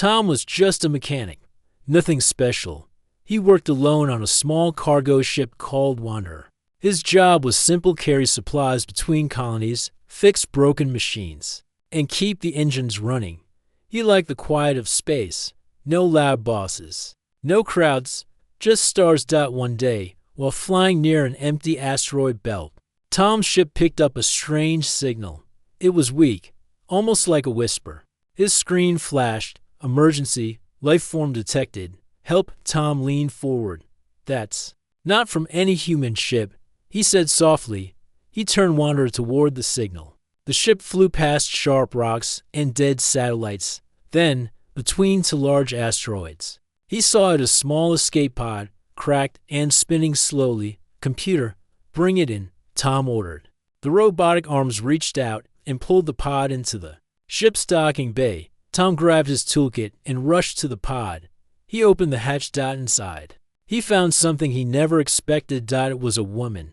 Tom was just a mechanic, nothing special. He worked alone on a small cargo ship called Wanderer. His job was simple: carry supplies between colonies, fix broken machines, and keep the engines running. He liked the quiet of space, no loud bosses, no crowds, just stars. One day, while flying near an empty asteroid belt, Tom's ship picked up a strange signal. It was weak, almost like a whisper. His screen flashed, emergency, life form detected, help. Tom leaned forward. That's not from any human ship, he said softly. He turned Wanderer toward the signal. The ship flew past sharp rocks and dead satellites, then between two large asteroids. He saw it a small escape pod, cracked and spinning slowly. Computer, bring it in, Tom ordered. The robotic arms reached out and pulled the pod into the ship's docking bay. Tom grabbed his toolkit and rushed to the pod. He opened the hatch. Inside, he found something he never expected. It was a woman.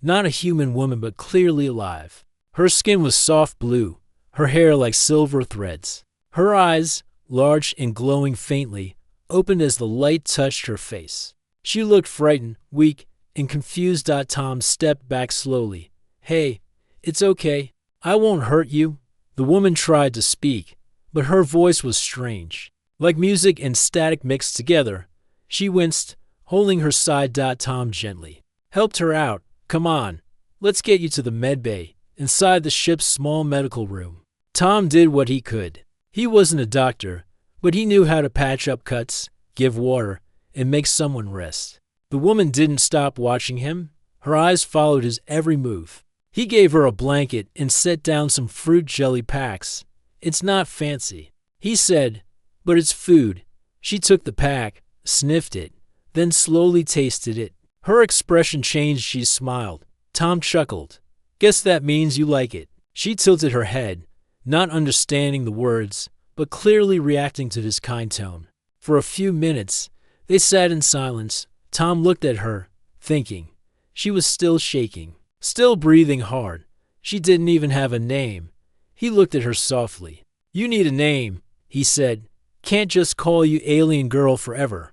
Not a human woman, but clearly alive. Her skin was soft blue, her hair like silver threads. Her eyes, large and glowing faintly, opened as the light touched her face. She looked frightened, weak, and confused. Tom stepped back slowly. Hey, it's okay. I won't hurt you. The woman tried to speak, but her voice was strange, like music and static mixed together. She winced, holding her side. Tom gently helped her out. Come on, let's get you to the med bay, inside the ship's small medical room. Tom did what he could. He wasn't a doctor, but he knew how to patch up cuts, give water, and make someone rest. The woman didn't stop watching him. Her eyes followed his every move. He gave her a blanket and set down some fruit jelly packs. It's not fancy, he said, but it's food. She took the pack, sniffed it, then slowly tasted it. Her expression changed. She smiled. Tom chuckled. Guess that means you like it. She tilted her head, not understanding the words, but clearly reacting to his kind tone. For a few minutes, they sat in silence. Tom looked at her, thinking. She was still shaking, still breathing hard. She didn't even have a name. He looked at her softly. You need a name, he said. Can't just call you alien girl forever.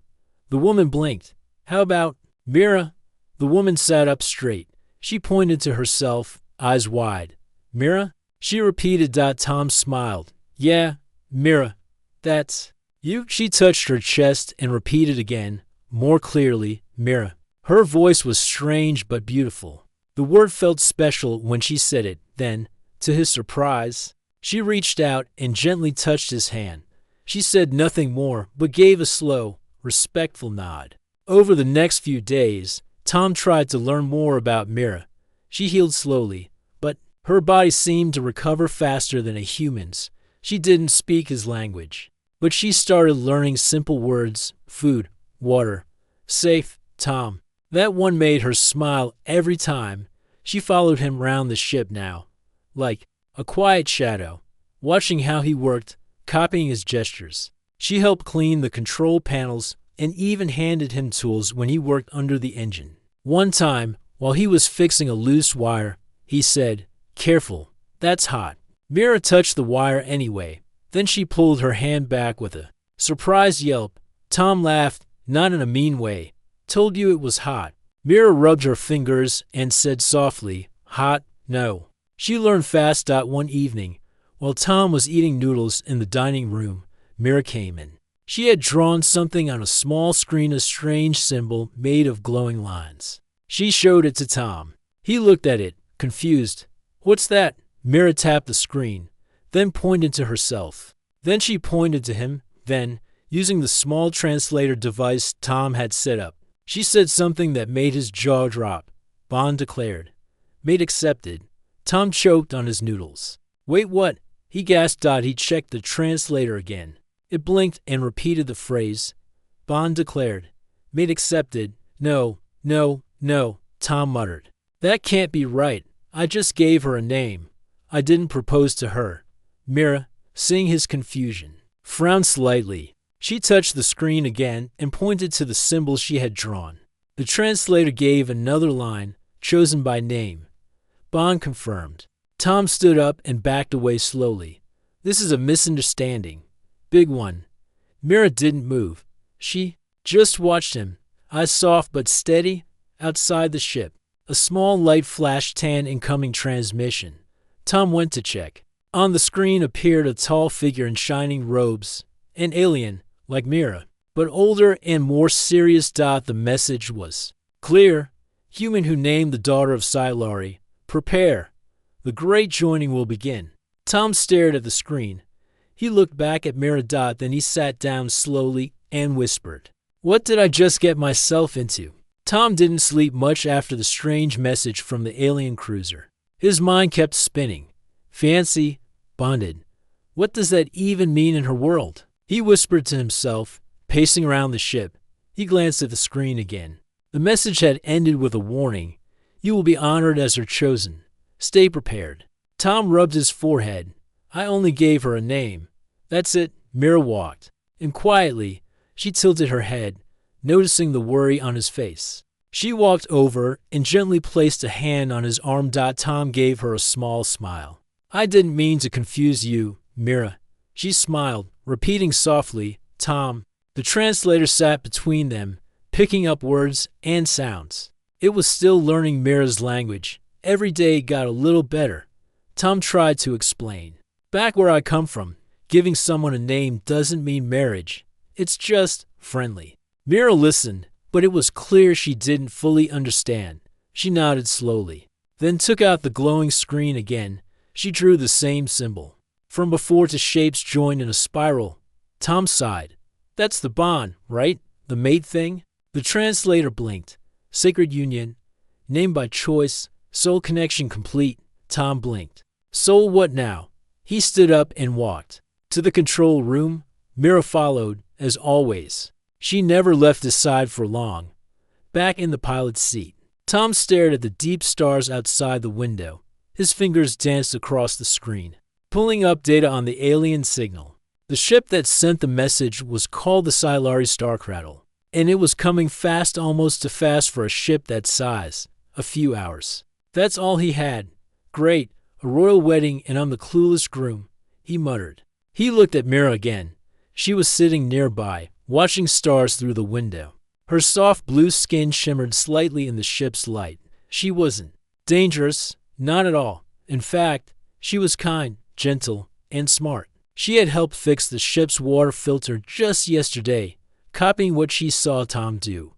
The woman blinked. How about Mira? The woman sat up straight. She pointed to herself, eyes wide. Mira? She repeated. Tom smiled. Yeah, Mira. That's you? She touched her chest and repeated again, more clearly, Mira. Her voice was strange but beautiful. The word felt special when she said it. Then, to his surprise, she reached out and gently touched his hand. She said nothing more, but gave a slow, respectful nod. Over the next few days, Tom tried to learn more about Mira. She healed slowly, but her body seemed to recover faster than a human's. She didn't speak his language, but she started learning simple words: food, water, safe, Tom. That one made her smile every time. She followed him round the ship now, like a quiet shadow, watching how he worked, copying his gestures. She helped clean the control panels and even handed him tools when he worked under the engine. One time, while he was fixing a loose wire, he said, Careful, that's hot. Mira touched the wire anyway. Then she pulled her hand back with a surprised yelp. Tom laughed, not in a mean way. Told you it was hot. Mira rubbed her fingers and said softly, Hot? No. She learned fast. One evening, while Tom was eating noodles in the dining room, Mira came in. She had drawn something on a small screen, a strange symbol made of glowing lines. She showed it to Tom. He looked at it, confused. What's that? Mira tapped the screen, then pointed to herself. Then she pointed to him. Then, using the small translator device Tom had set up, she said something that made his jaw drop. Bond declared. Mate accepted. Tom choked on his noodles. Wait, what? He gasped. He checked the translator again. It blinked and repeated the phrase. Bond declared. Mate accepted. No, no, no, Tom muttered. That can't be right. I just gave her a name. I didn't propose to her. Mira, seeing his confusion, frowned slightly. She touched the screen again and pointed to the symbol she had drawn. The translator gave another line, chosen by name. Bond confirmed. Tom stood up and backed away slowly. This is a misunderstanding. Big one. Mira didn't move. She just watched him, eyes soft but steady, outside the ship. A small light flashed tan incoming transmission. Tom went to check. On the screen appeared a tall figure in shining robes, an alien, like Mira, but older and more serious. The message was clear. Human who named the daughter of Sci-Fi, prepare. The great joining will begin. Tom stared at the screen. He looked back at Mira. Then he sat down slowly and whispered, "What did I just get myself into?" Tom didn't sleep much after the strange message from the alien cruiser. His mind kept spinning. Fancy, bonded. What does that even mean in her world? He whispered to himself, pacing around the ship. He glanced at the screen again. The message had ended with a warning. You will be honored as her chosen. Stay prepared. Tom rubbed his forehead. I only gave her a name. That's it. Mira walked. And quietly, she tilted her head, noticing the worry on his face. She walked over and gently placed a hand on his arm. Tom gave her a small smile. I didn't mean to confuse you, Mira. She smiled, repeating softly, Tom. The translator sat between them, picking up words and sounds. It was still learning Mira's language. Every day got a little better. Tom tried to explain. Back where I come from, giving someone a name doesn't mean marriage. It's just friendly. Mira listened, but it was clear she didn't fully understand. She nodded slowly, then took out the glowing screen again. She drew the same symbol. From before to shapes joined in a spiral. Tom sighed. That's the bond, right? The mate thing? The translator blinked. Sacred union. Name by choice. Soul connection complete. Tom blinked. Soul what now? He stood up and walked. To the control room. Mira followed, as always. She never left his side for long. Back in the pilot's seat, Tom stared at the deep stars outside the window. His fingers danced across the screen, pulling up data on the alien signal. The ship that sent the message was called the HFY Stories, and it was coming fast, almost too fast for a ship that size. A few hours. That's all he had. Great, a royal wedding and I'm the clueless groom, he muttered. He looked at Mira again. She was sitting nearby, watching stars through the window. Her soft blue skin shimmered slightly in the ship's light. She wasn't dangerous, not at all. In fact, she was kind, gentle, and smart. She had helped fix the ship's water filter just yesterday, copying what she saw Tom do.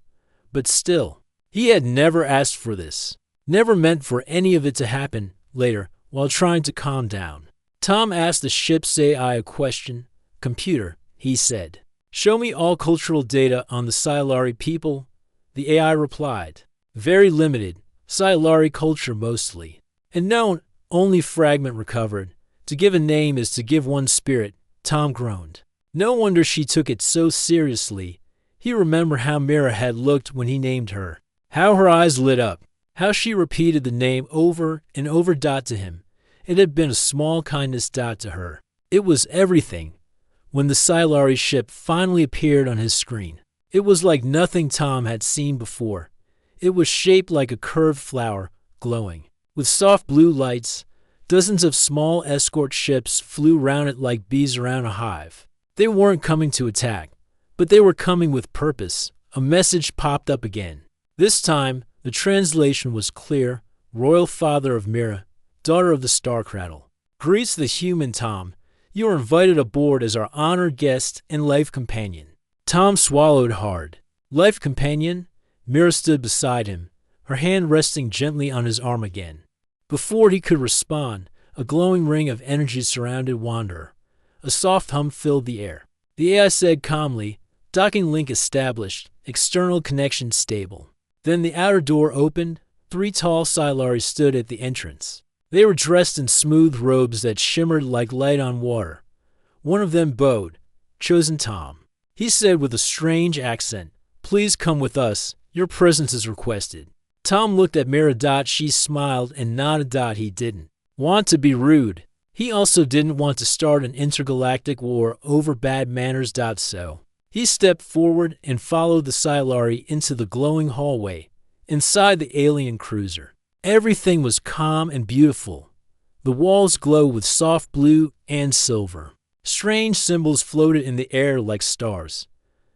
But still, he had never asked for this, never meant for any of it to happen later while trying to calm down. Tom asked the ship's AI a question. Computer, he said, show me all cultural data on the Sci-Fi people. The AI replied, very limited, Sci-Fi culture mostly. And no, only fragment recovered. To give a name is to give one spirit, Tom groaned. No wonder she took it so seriously. He remembered how Mira had looked when he named her. How her eyes lit up. How she repeated the name over and over. To him, it had been a small kindness. To her, it was everything. When the Sci-Fi ship finally appeared on his screen, it was like nothing Tom had seen before. It was shaped like a curved flower, glowing. With soft blue lights, dozens of small escort ships flew round it like bees around a hive. They weren't coming to attack, but they were coming with purpose. A message popped up again. This time, the translation was clear. Royal father of Mira, daughter of the Star Cradle. Greets the human Tom. You are invited aboard as our honored guest and life companion. Tom swallowed hard. Life companion? Mira stood beside him, her hand resting gently on his arm again. Before he could respond, a glowing ring of energy surrounded Wanderer. A soft hum filled the air. The AI said calmly, docking link established, external connection stable. Then the outer door opened. 3 tall Sci-Fi stood at the entrance. They were dressed in smooth robes that shimmered like light on water. One of them bowed. Chosen Tom. He said with a strange accent, please come with us. Your presence is requested. Tom looked at Mira. She smiled and nodded. He didn't want to be rude. He also didn't want to start an intergalactic war over bad manners. So he stepped forward and followed the Sci-Fi into the glowing hallway. Inside the alien cruiser, everything was calm and beautiful. The walls glowed with soft blue and silver. Strange symbols floated in the air like stars.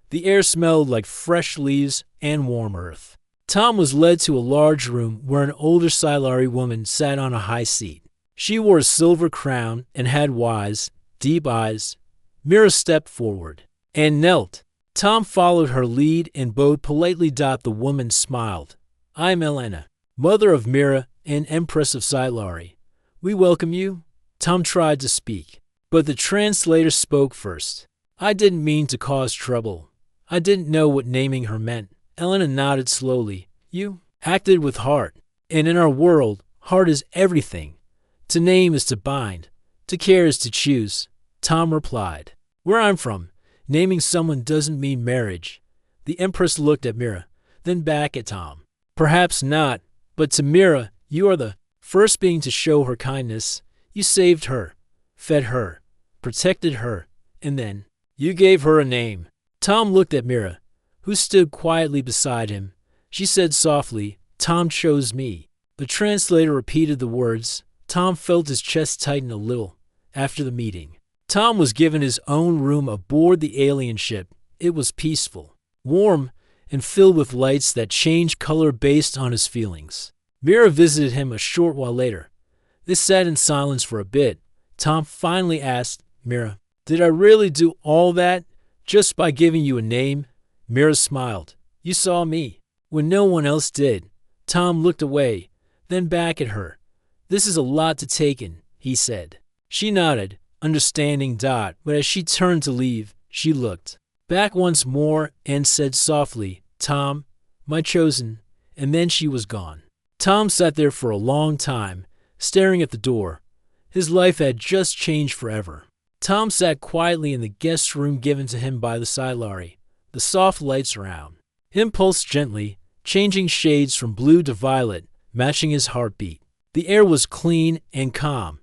The air smelled like fresh leaves and warm earth. Tom was led to a large room where an older Scifi woman sat on a high seat. She wore a silver crown and had wise, deep eyes. Mira stepped forward and knelt. Tom followed her lead and bowed politely. The woman smiled. "I'm Elena, mother of Mira and Empress of Scifi. We welcome you." Tom tried to speak, but the translator spoke first. "I didn't mean to cause trouble. I didn't know what naming her meant." Elena nodded slowly. "You acted with heart, and in our world, heart is everything. To name is to bind, to care is to choose." Tom replied, "Where I'm from, naming someone doesn't mean marriage." The Empress looked at Mira, then back at Tom. "Perhaps not, but to Mira, you are the first being to show her kindness. You saved her, fed her, protected her, and then you gave her a name." Tom looked at Mira, who stood quietly beside him. She said softly, "Tom chose me." The translator repeated the words. Tom felt his chest tighten a little. After the meeting, Tom was given his own room aboard the alien ship. It was peaceful, warm, and filled with lights that changed color based on his feelings. Mira visited him a short while later. They sat in silence for a bit. Tom finally asked, "Mira, did I really do all that just by giving you a name?" Mira smiled. "You saw me when no one else did." Tom looked away, then back at her. "This is a lot to take in," he said. She nodded, understanding. But as she turned to leave, she looked back once more and said softly, "Tom, my chosen," and then she was gone. Tom sat there for a long time, staring at the door. His life had just changed forever. Tom sat quietly in the guest room given to him by the Scifi. The soft lights around him pulsed gently, changing shades from blue to violet, matching his heartbeat. The air was clean and calm,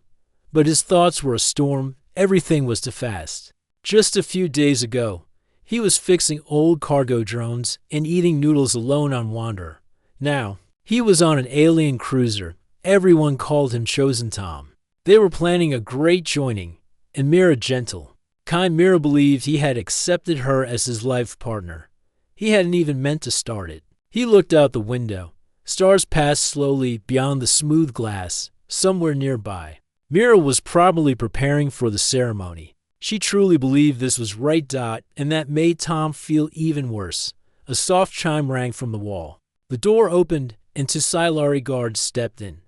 but his thoughts were a storm. Everything was too fast. Just a few days ago, he was fixing old cargo drones and eating noodles alone on Wanderer. Now, he was on an alien cruiser. Everyone called him Chosen Tom. They were planning a great joining, and Mira gentle, kind Mira believed he had accepted her as his life partner. He hadn't even meant to start it. He looked out the window. Stars passed slowly beyond the smooth glass, somewhere nearby. Mira was probably preparing for the ceremony. She truly believed this was right. And that made Tom feel even worse. A soft chime rang from the wall. The door opened, and two Scifi guards stepped in.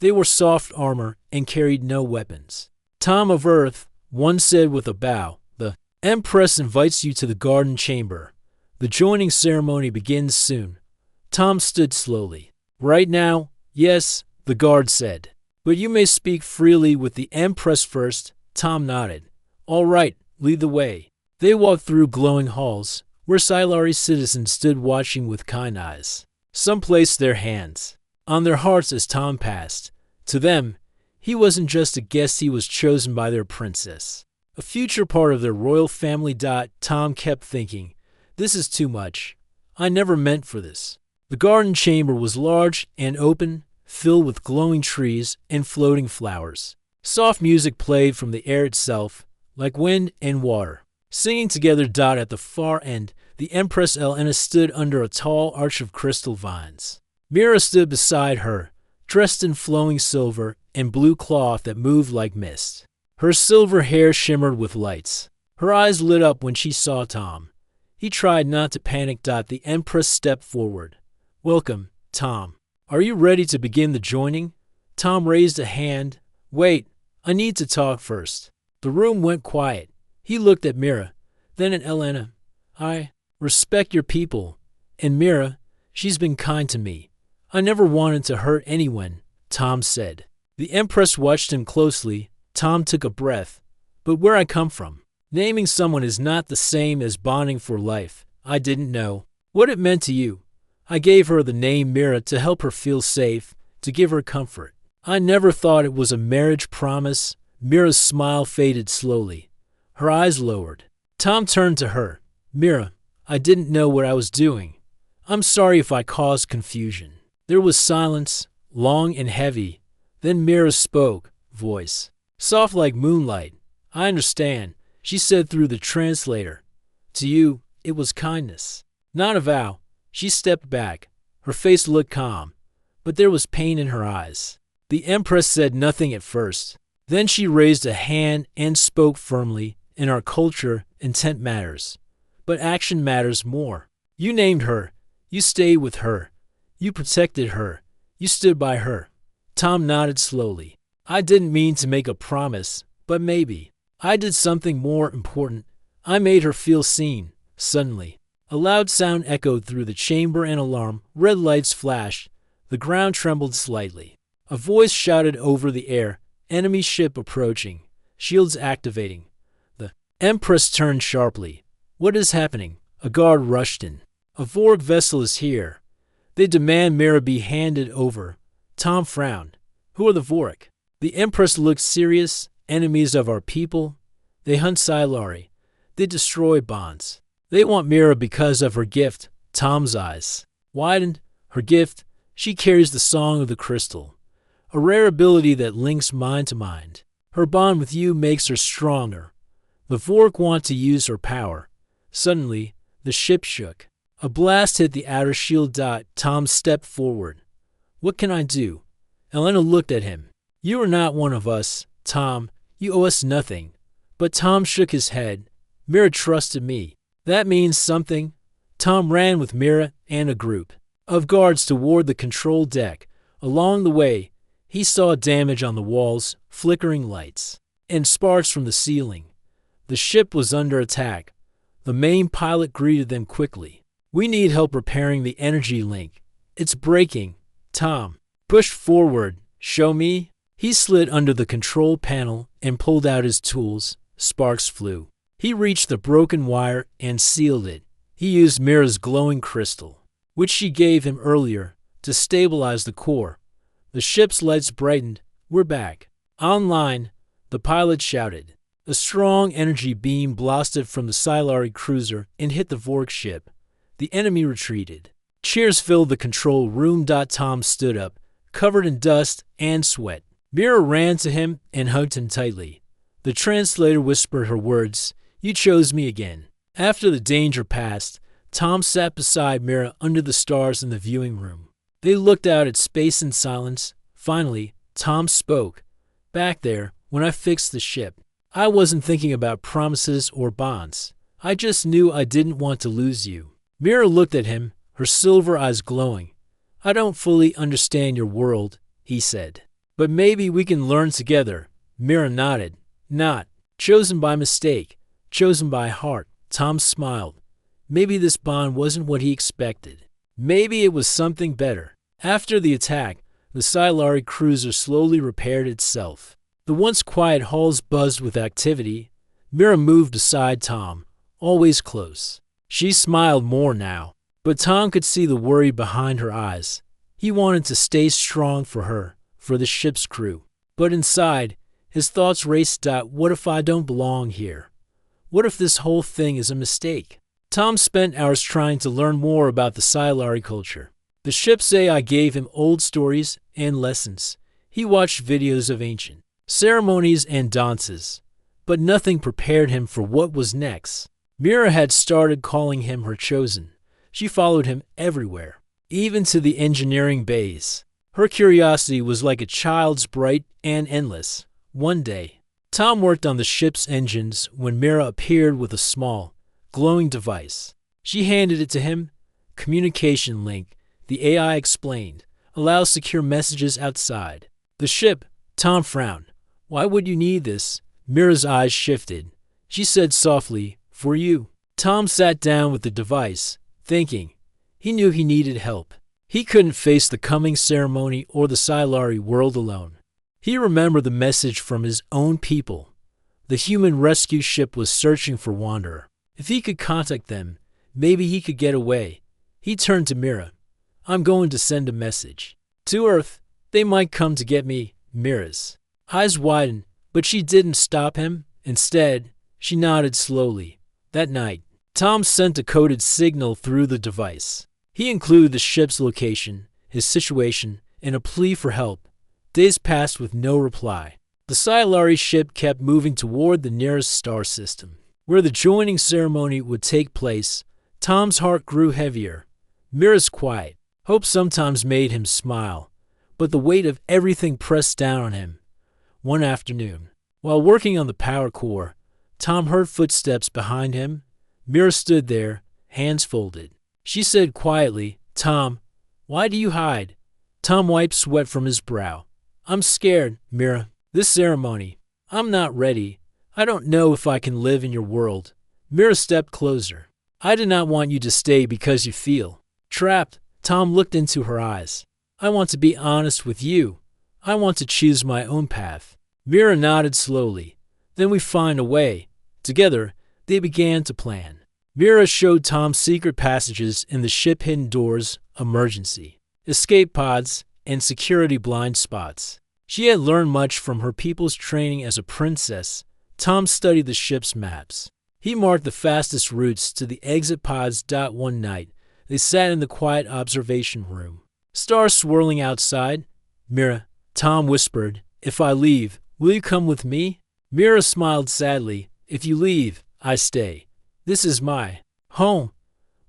They wore soft armor and carried no weapons. "Tom of Earth," one said with a bow, "the Empress invites you to the garden chamber. The joining ceremony begins soon." Tom stood slowly. "Right now, yes," the guard said. "But you may speak freely with the Empress first." Tom nodded. "All right, lead the way." They walked through glowing halls, where Scifi citizens stood watching with kind eyes. Some placed their hands on their hearts as Tom passed. To them, he wasn't just a guest, he was chosen by their princess, a future part of their royal family. Tom kept thinking, "This is too much. I never meant for this." The garden chamber was large and open, filled with glowing trees and floating flowers. Soft music played from the air itself, like wind and water, singing together. At the far end, the Empress Elena stood under a tall arch of crystal vines. Mira stood beside her, dressed in flowing silver and blue cloth that moved like mist. Her silver hair shimmered with lights. Her eyes lit up when she saw Tom. He tried not to panic. The Empress stepped forward. "Welcome, Tom. Are you ready to begin the joining?" Tom raised a hand. "Wait, I need to talk first." The room went quiet. He looked at Mira, then at Elena. "I respect your people. And Mira, she's been kind to me. I never wanted to hurt anyone," Tom said. The Empress watched him closely. Tom took a breath. "But where I come from, naming someone is not the same as bonding for life. I didn't know what it meant to you. I gave her the name Mira to help her feel safe, to give her comfort. I never thought it was a marriage promise." Mira's smile faded slowly. Her eyes lowered. Tom turned to her. "Mira, I didn't know what I was doing. I'm sorry if I caused confusion." There was silence, long and heavy. Then Mira spoke, voice soft like moonlight. "I understand. she said through the translator. To you, it was kindness. Not a vow. She stepped back. Her face looked calm, but there was pain in her eyes. The Empress said nothing at first. Then she raised a hand and spoke firmly. In our culture, intent matters, but action matters more. You named her. You stayed with her. You protected her. You stood by her. Tom nodded slowly. I didn't mean to make a promise, but maybe. I did something more important. I made her feel seen. Suddenly, a loud sound echoed through the chamber, an alarm. Red lights flashed. The ground trembled slightly. A voice shouted over the air. Enemy ship approaching. Shields activating. The Empress turned sharply. What is happening? A guard rushed in. A Vork vessel is here. They demand Mira be handed over. Tom frowned. Who are the Vork? The Empress looked serious. Enemies of our people. They hunt Scifi. They destroy bonds. They want Mira because of her gift. Tom's eyes widened. Her gift. She carries the Song of the Crystal, a rare ability that links mind to mind. Her bond with you makes her stronger. The Vork want to use her power. Suddenly, the ship shook. A blast hit the outer shield. Tom stepped forward. What can I do? Elena looked at him. You are not one of us, Tom. You owe us nothing. But Tom shook his head. Mira trusted me. That means something. Tom ran with Mira and a group of guards toward the control deck. Along the way, he saw damage on the walls, flickering lights, and sparks from the ceiling. The ship was under attack. The main pilot greeted them quickly. We need help repairing the energy link. It's breaking. Tom pushed forward. Show me. He slid under the control panel and pulled out his tools. Sparks flew. He reached the broken wire and sealed it. He used Mira's glowing crystal, which she gave him earlier, to stabilize the core. The ship's lights brightened. We're back. Online, the pilot shouted. A strong energy beam blasted from the Scifi cruiser and hit the Vork ship. The enemy retreated. Cheers filled the control room. Tom stood up, covered in dust and sweat. Mira ran to him and hugged him tightly. The translator whispered her words. You chose me again. After the danger passed, Tom sat beside Mira under the stars in the viewing room. They looked out at space in silence. Finally, Tom spoke. Back there, when I fixed the ship, I wasn't thinking about promises or bonds. I just knew I didn't want to lose you. Mira looked at him, her silver eyes glowing. I don't fully understand your world, he said. But maybe we can learn together. Mira nodded. Not chosen by mistake, chosen by heart. Tom smiled. Maybe this bond wasn't what he expected. Maybe it was something better. After the attack, the Scifi cruiser slowly repaired itself. The once quiet halls buzzed with activity. Mira moved beside Tom, always close. She smiled more now, but Tom could see the worry behind her eyes. He wanted to stay strong for her, for the ship's crew. But inside, his thoughts raced. What if I don't belong here? What if this whole thing is a mistake? Tom spent hours trying to learn more about the Scifi culture. The ship's AI gave him old stories and lessons. He watched videos of ancient ceremonies and dances, but nothing prepared him for what was next. Mira had started calling him her chosen. She followed him everywhere, even to the engineering bays. Her curiosity was like a child's, bright and endless. One day, Tom worked on the ship's engines when Mira appeared with a small, glowing device. She handed it to him. Communication link, the AI explained, allows secure messages outside the ship. Tom frowned. Why would you need this? Mira's eyes shifted. She said softly, for you. Tom sat down with the device, thinking. He knew he needed help. He couldn't face the coming ceremony or the Scifi world alone. He remembered the message from his own people. The human rescue ship was searching for Wanderer. If he could contact them, maybe he could get away. He turned to Mira. I'm going to send a message. To Earth, they might come to get me. Mira's eyes widened, but she didn't stop him. Instead, she nodded slowly. That night, Tom sent a coded signal through the device. He included the ship's location, his situation, and a plea for help. Days passed with no reply. The Scifi ship kept moving toward the nearest star system. Where the joining ceremony would take place, Tom's heart grew heavier. Mira's quiet. Hope sometimes made him smile, but the weight of everything pressed down on him. One afternoon, while working on the power core, Tom heard footsteps behind him. Mira stood there, hands folded. She said quietly, "Tom, why do you hide?" Tom wiped sweat from his brow. "I'm scared, Mira. This ceremony. I'm not ready. I don't know if I can live in your world." Mira stepped closer. "I do not want you to stay because you feel trapped." Tom looked into her eyes. "I want to be honest with you. I want to choose my own path." Mira nodded slowly. "Then we find a way." Together, they began to plan. Mira showed Tom secret passages in the ship, hidden doors, emergency escape pods, and security blind spots. She had learned much from her people's training as a princess. Tom studied the ship's maps. He marked the fastest routes to the exit pods. One night, they sat in the quiet observation room. Stars swirling outside. "Mira," Tom whispered, "if I leave, will you come with me?" Mira smiled sadly. "If you leave, I stay. This is my home.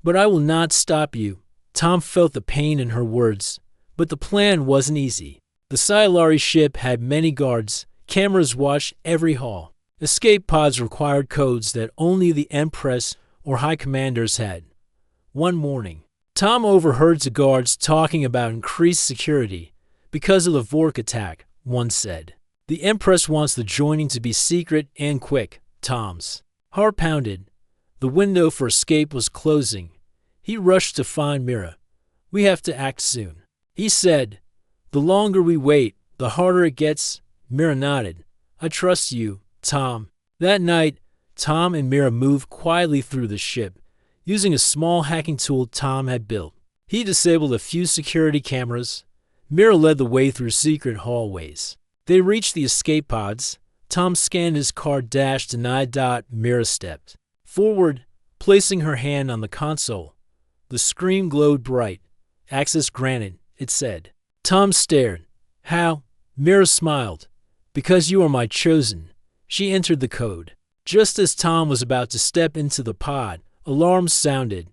But I will not stop you." Tom felt the pain in her words, but the plan wasn't easy. The Scifi ship had many guards. Cameras watched every hall. Escape pods required codes that only the Empress or high commanders had. One morning, Tom overheard the guards talking about increased security because of the Vork attack. One said, "The Empress wants the joining to be secret and quick." Tom's heart pounded. The window for escape was closing. He rushed to find Mira. "We have to act soon," he said. "The longer we wait, the harder it gets." Mira nodded. "I trust you, Tom." That night, Tom and Mira moved quietly through the ship, using a small hacking tool Tom had built. He disabled a few security cameras. Mira led the way through secret hallways. They reached the escape pods. Tom scanned his card dash denied. Mira stepped forward, placing her hand on the console. The screen glowed bright. "Access granted," it said. Tom stared. "How?" Mira smiled. "Because you are my chosen." She entered the code. Just as Tom was about to step into the pod, alarms sounded.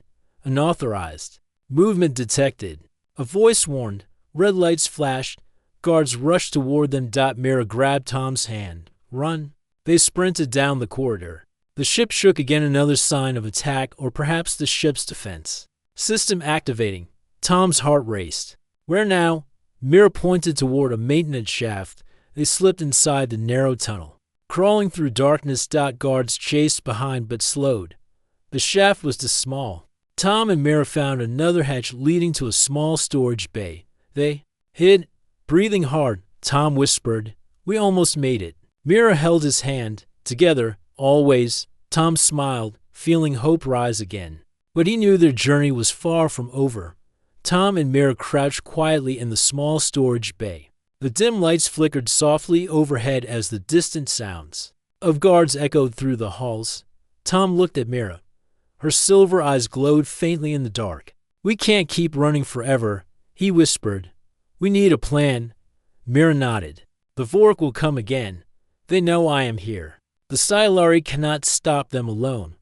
"Unauthorized. Movement detected." A voice warned. Red lights flashed. Guards rushed toward them. Mira grabbed Tom's hand. "Run." They sprinted down the corridor. The ship shook again, another sign of attack, or perhaps the ship's defense. System activating. Tom's heart raced. "Where now?" Mira pointed toward a maintenance shaft. They slipped inside the narrow tunnel. Crawling through darkness. Guards chased behind but slowed. The shaft was too small. Tom and Mira found another hatch leading to a small storage bay. They hid. Breathing hard, Tom whispered, "We almost made it." Mira held his hand. Together, always. Tom smiled, feeling hope rise again. But he knew their journey was far from over. Tom and Mira crouched quietly in the small storage bay. The dim lights flickered softly overhead as the distant sounds of guards echoed through the halls. Tom looked at Mira. Her silver eyes glowed faintly in the dark. "We can't keep running forever," he whispered. "We need a plan." Mira nodded. "The Vork will come again. They know I am here. The Scifi cannot stop them alone."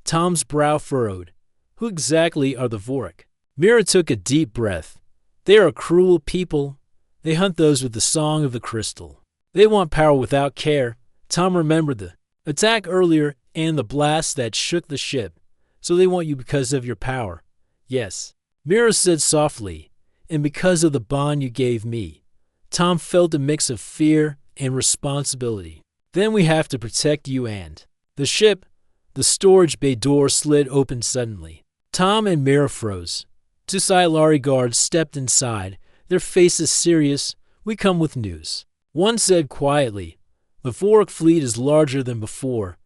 Tom's brow furrowed. "Who exactly are the Vork?" Mira took a deep breath. "They are a cruel people. They hunt those with the song of the crystal. They want power without care." Tom remembered the attack earlier and the blast that shook the ship. "So they want you because of your power." "Yes," Mira said softly, "and because of the bond you gave me." Tom felt a mix of fear and responsibility. "Then we have to protect you and the ship." The storage bay door slid open suddenly. Tom and Mira froze. Two Scifi guards stepped inside, their faces serious. "We come with news." One said quietly, "The Vork fleet is larger than before.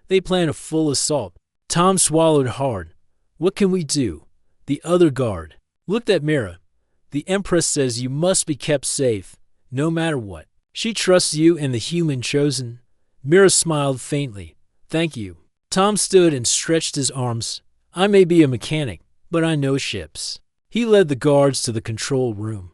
They plan a full assault." Tom swallowed hard. "What can we do?" The other guard looked at Mira. "The Empress says you must be kept safe, no matter what. She trusts you and the human chosen." Mira smiled faintly. "Thank you." Tom stood and stretched his arms. "I may be a mechanic, but I know ships." He led the guards to the control room.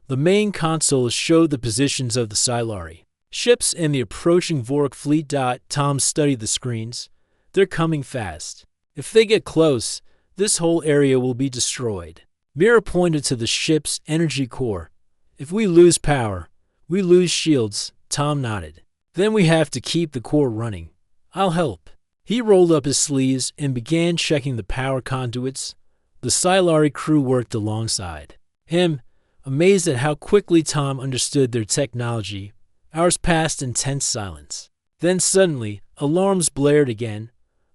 The main console showed the positions of the Scifi. Ships and the approaching Vork fleet. Tom studied the screens. They're coming fast. If they get close, this whole area will be destroyed. Mira pointed to the ship's energy core. If we lose power, we lose shields. Tom nodded. Then we have to keep the core running. I'll help. He rolled up his sleeves and began checking the power conduits. The Scifi crew worked alongside him, amazed at how quickly Tom understood their technology. Hours passed in tense silence. Then suddenly, alarms blared again.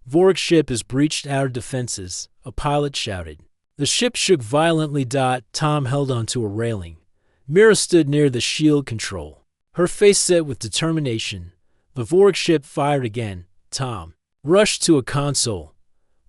Vork ship has breached our defenses, a pilot shouted. The ship shook violently. Tom held onto a railing. Mira stood near the shield control, her face set with determination. The Vork ship fired again. Tom rushed to a console.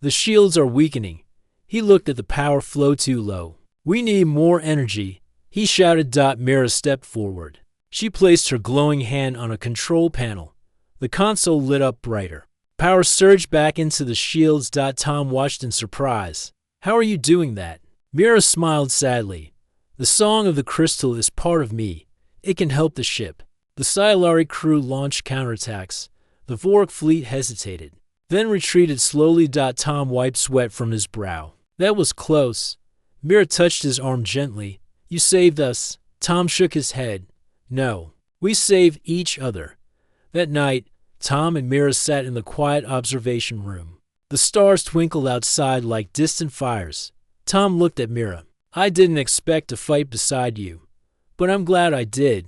The shields are weakening. He looked at the power flow too low. We need more energy, he shouted. Mira stepped forward. She placed her glowing hand on a control panel. The console lit up brighter. Power surged back into the shields. Tom watched in surprise. How are you doing that? Mira smiled sadly. The song of the crystal is part of me. It can help the ship. The Scifi crew launched counterattacks. The Vork fleet hesitated, then retreated slowly. Tom wiped sweat from his brow. That was close. Mira touched his arm gently. You saved us. Tom shook his head. No, we saved each other. That night, Tom and Mira sat in the quiet observation room. The stars twinkled outside like distant fires. Tom looked at Mira. I didn't expect to fight beside you, but I'm glad I did.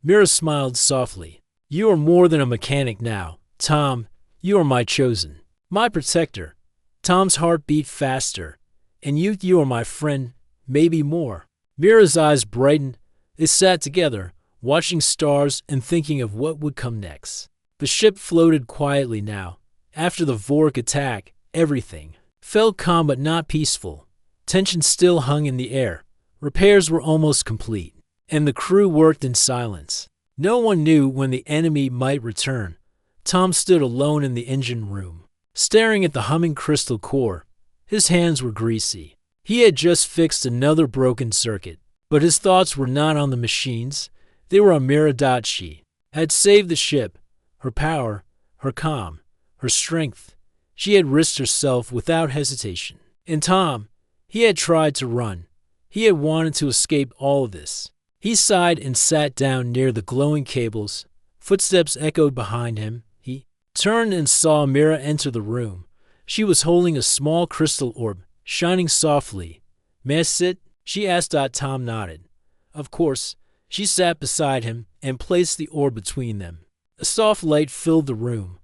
Mira smiled softly. You are more than a mechanic now. Tom, you are my chosen, my protector. Tom's heart beat faster. And you are my friend, maybe more. Mira's eyes brightened. They sat together, watching stars and thinking of what would come next. The ship floated quietly now. After the Vork attack, everything felt calm but not peaceful. Tension still hung in the air. Repairs were almost complete, and the crew worked in silence. No one knew when the enemy might return. Tom stood alone in the engine room, staring at the humming crystal core. His hands were greasy. He had just fixed another broken circuit, but his thoughts were not on the machines. They were on Mira. She had saved the ship, her power, her calm, her strength. She had risked herself without hesitation. And Tom, he had tried to run. He had wanted to escape all of this. He sighed and sat down near the glowing cables. Footsteps echoed behind him. He turned and saw Mira enter the room. She was holding a small crystal orb, shining softly. May I sit? She asked. Tom nodded. Of course. She sat beside him and placed the orb between them. A soft light filled the room.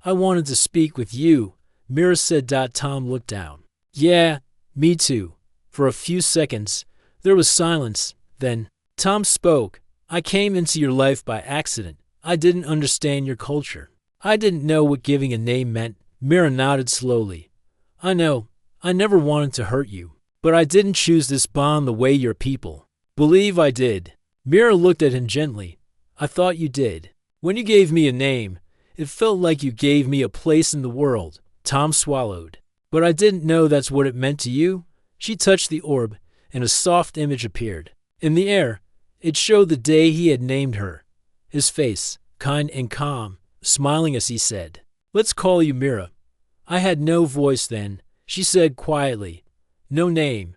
I wanted to speak with you, Mira said. Tom looked down. Yeah, me too. For a few seconds, there was silence. Then, Tom spoke. I came into your life by accident. I didn't understand your culture. I didn't know what giving a name meant. Mira nodded slowly. I know. I never wanted to hurt you. But I didn't choose this bond the way your people believe I did. Mira looked at him gently. I thought you did. When you gave me a name, it felt like you gave me a place in the world. Tom swallowed. But I didn't know that's what it meant to you. She touched the orb, and a soft image appeared. In the air, it showed the day he had named her. His face, kind and calm, smiling as he said, Let's call you Mira. I had no voice then, she said quietly. No name,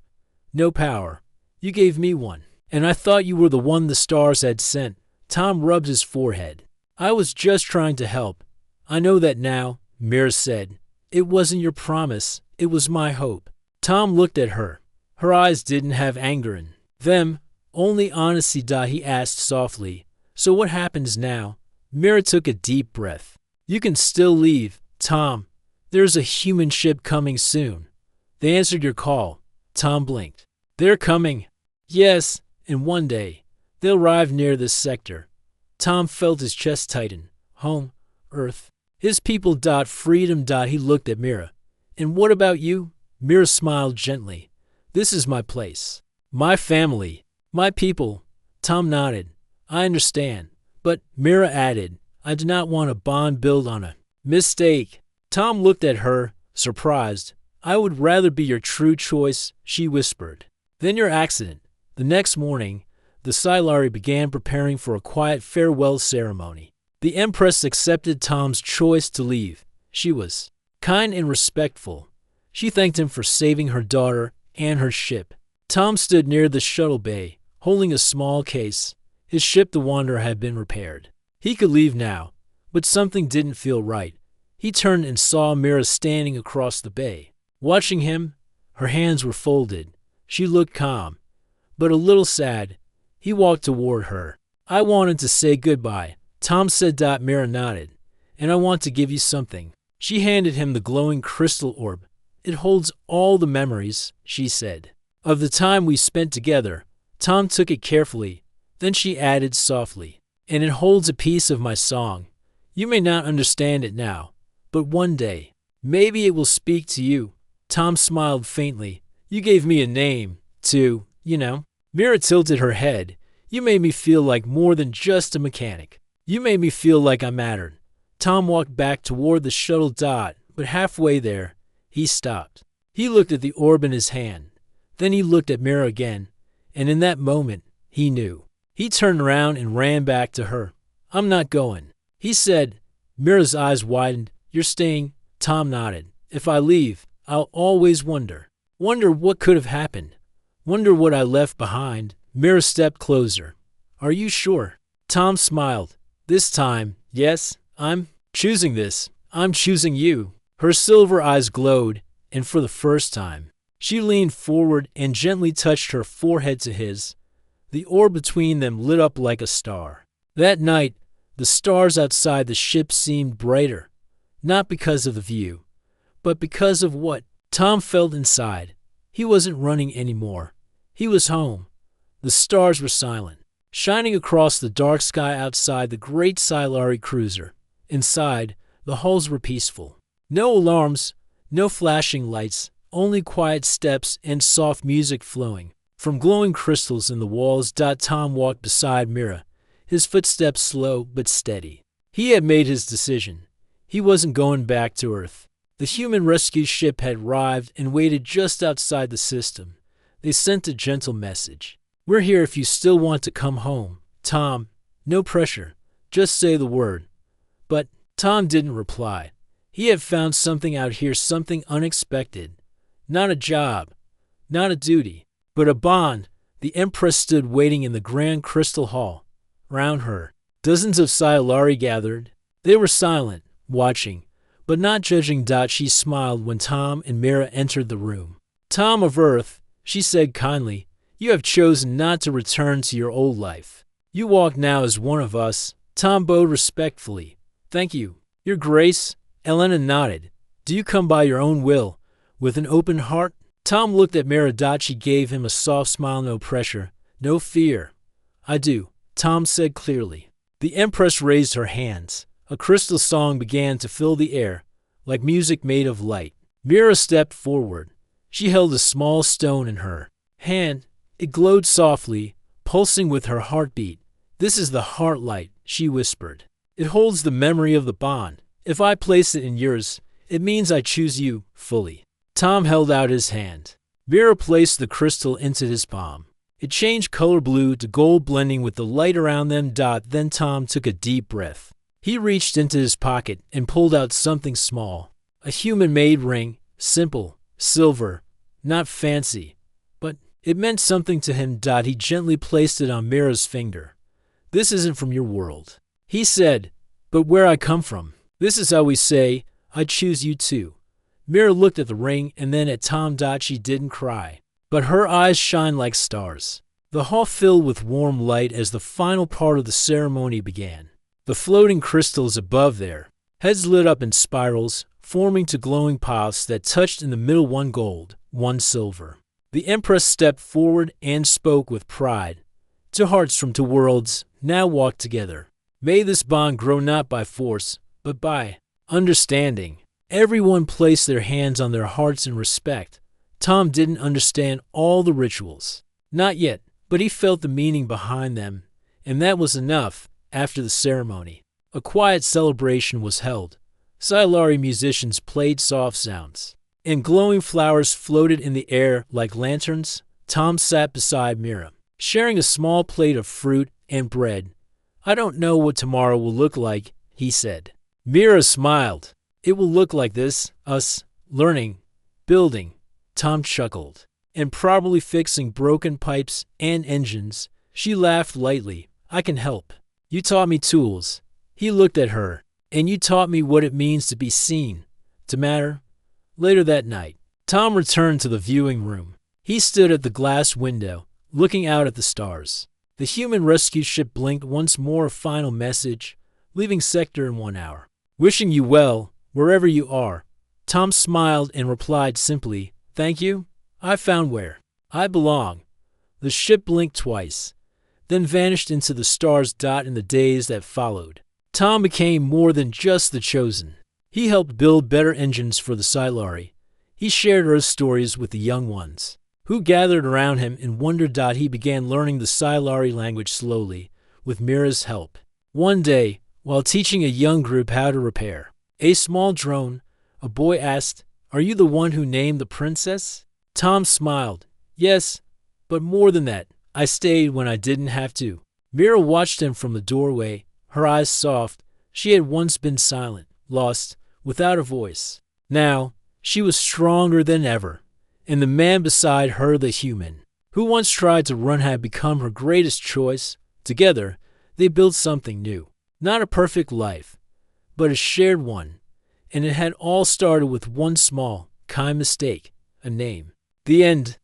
no power. You gave me one. And I thought you were the one the stars had sent. Tom rubbed his forehead. I was just trying to help. I know that now, Mira said. It wasn't your promise. It was my hope. Tom looked at her. Her eyes didn't have anger in them, only honesty. He asked softly. So what happens now? Mira took a deep breath. You can still leave, Tom. There's a human ship coming soon. They answered your call. Tom blinked. They're coming. Yes, and one day, they'll arrive near this sector. Tom felt his chest tighten. Home, Earth, his people. Freedom. He looked at Mira. And what about you? Mira smiled gently. This is my place. My family. My people. Tom nodded. I understand. But, Mira added, I do not want a bond built on a mistake. Tom looked at her, surprised. I would rather be your true choice, she whispered. Then your accident. The next morning, the Scifi began preparing for a quiet farewell ceremony. The Empress accepted Tom's choice to leave. She was kind and respectful. She thanked him for saving her daughter and her ship. Tom stood near the shuttle bay, holding a small case. His ship, the Wanderer, had been repaired. He could leave now, but something didn't feel right. He turned and saw Mira standing across the bay. Watching him, her hands were folded. She looked calm, but a little sad. He walked toward her. "I wanted to say goodbye," Tom said. Mira nodded. "And I want to give you something." She handed him the glowing crystal orb. "It holds all the memories," she said, "of the time we spent together." Tom took it carefully. Then she added softly, "And it holds a piece of my song. You may not understand it now, but one day, maybe it will speak to you." Tom smiled faintly. "You gave me a name, too, you know." Mira tilted her head. "You made me feel like more than just a mechanic. You made me feel like I mattered." Tom walked back toward the shuttle, but halfway there, he stopped. He looked at the orb in his hand. Then he looked at Mira again, and in that moment, he knew. He turned around and ran back to her. "I'm not going," he said. Mira's eyes widened. "You're staying?" Tom nodded. "If I leave, I'll always wonder. Wonder what could have happened. Wonder what I left behind." Mira stepped closer. "Are you sure?" Tom smiled. "This time, yes, I'm choosing this. I'm choosing you." Her silver eyes glowed, and for the first time, she leaned forward and gently touched her forehead to his. The orb between them lit up like a star. That night, the stars outside the ship seemed brighter, not because of the view, but because of what Tom felt inside. He wasn't running anymore. He was home. The stars were silent, shining across the dark sky outside the great Scifi cruiser. Inside, the halls were peaceful. No alarms, no flashing lights, only quiet steps and soft music flowing from glowing crystals in the walls. Tom walked beside Mira, his footsteps slow but steady. He had made his decision. He wasn't going back to Earth. The human rescue ship had arrived and waited just outside the system. They sent a gentle message. "We're here if you still want to come home." Tom, no pressure, just say the word. But Tom didn't reply. He had found something out here, something unexpected. Not a job, not a duty, but a bond. The Empress stood waiting in the grand crystal hall. Round her, dozens of Scifi gathered. They were silent, watching, but not judging. She smiled when Tom and Mira entered the room. "Tom of Earth," she said kindly, "you have chosen not to return to your old life. You walk now as one of us." Tom bowed respectfully. "Thank you, Your Grace." Elena nodded. "Do you come by your own will, with an open heart?" Tom looked at Mira. She gave him a soft smile. "No pressure, no fear." "I do," Tom said clearly. The Empress raised her hands. A crystal song began to fill the air, like music made of light. Mira stepped forward. She held a small stone in her hand. It glowed softly, pulsing with her heartbeat. "This is the heart light," she whispered. "It holds the memory of the bond. If I place it in yours, it means I choose you fully." Tom held out his hand. Mira placed the crystal into his palm. It changed color, blue to gold, blending with the light around them. Then Tom took a deep breath. He reached into his pocket and pulled out something small. A human-made ring, simple, silver, not fancy, but it meant something to him. He gently placed it on Mira's finger. "This isn't from your world," he said, "but where I come from. This is how we say, I choose you too." Mira looked at the ring and then at Tom. She didn't cry, but her eyes shined like stars. The hall filled with warm light as the final part of the ceremony began. The floating crystals above their heads lit up in spirals, forming to glowing paths that touched in the middle, one gold, one silver. The Empress stepped forward and spoke with pride. "Two hearts from two worlds now walk together. May this bond grow not by force, but by understanding." Everyone placed their hands on their hearts in respect. Tom didn't understand all the rituals. Not yet, but he felt the meaning behind them, and that was enough. After the ceremony, a quiet celebration was held. Scifi musicians played soft sounds, and glowing flowers floated in the air like lanterns. Tom sat beside Mira. sharing a small plate of fruit and bread. "I don't know what tomorrow will look like," he said. Mira smiled. "It will look like this, us, learning, building," Tom chuckled, "and probably fixing broken pipes and engines." She laughed lightly. "I can help. You taught me tools." He looked at her. "And you taught me what it means to be seen, to matter." Later that night, Tom returned to the viewing room. He stood at the glass window, looking out at the stars. The human rescue ship blinked once more, a final message, "Leaving sector in 1 hour. Wishing you well, wherever you are." Tom smiled and replied simply, "Thank you. I found where I belong." The ship blinked twice, then vanished into the stars dot in the days that followed. Tom became more than just the chosen. He helped build better engines for the Sci-Fi. He shared Earth stories with the young ones, who gathered around him in wonder. He began learning the Sci-Fi language slowly, with Mira's help. One day, while teaching a young group how to repair a small drone, a boy asked, "Are you the one who named the princess?" Tom smiled. "Yes, but more than that, I stayed when I didn't have to." Mira watched him from the doorway, her eyes soft. She had once been silent, lost, without a voice. Now, she was stronger than ever, and the man beside her, the human, who once tried to run, had become her greatest choice. Together, they built something new. Not a perfect life, but a shared one. And it had all started with one small, kind mistake, a name. The end.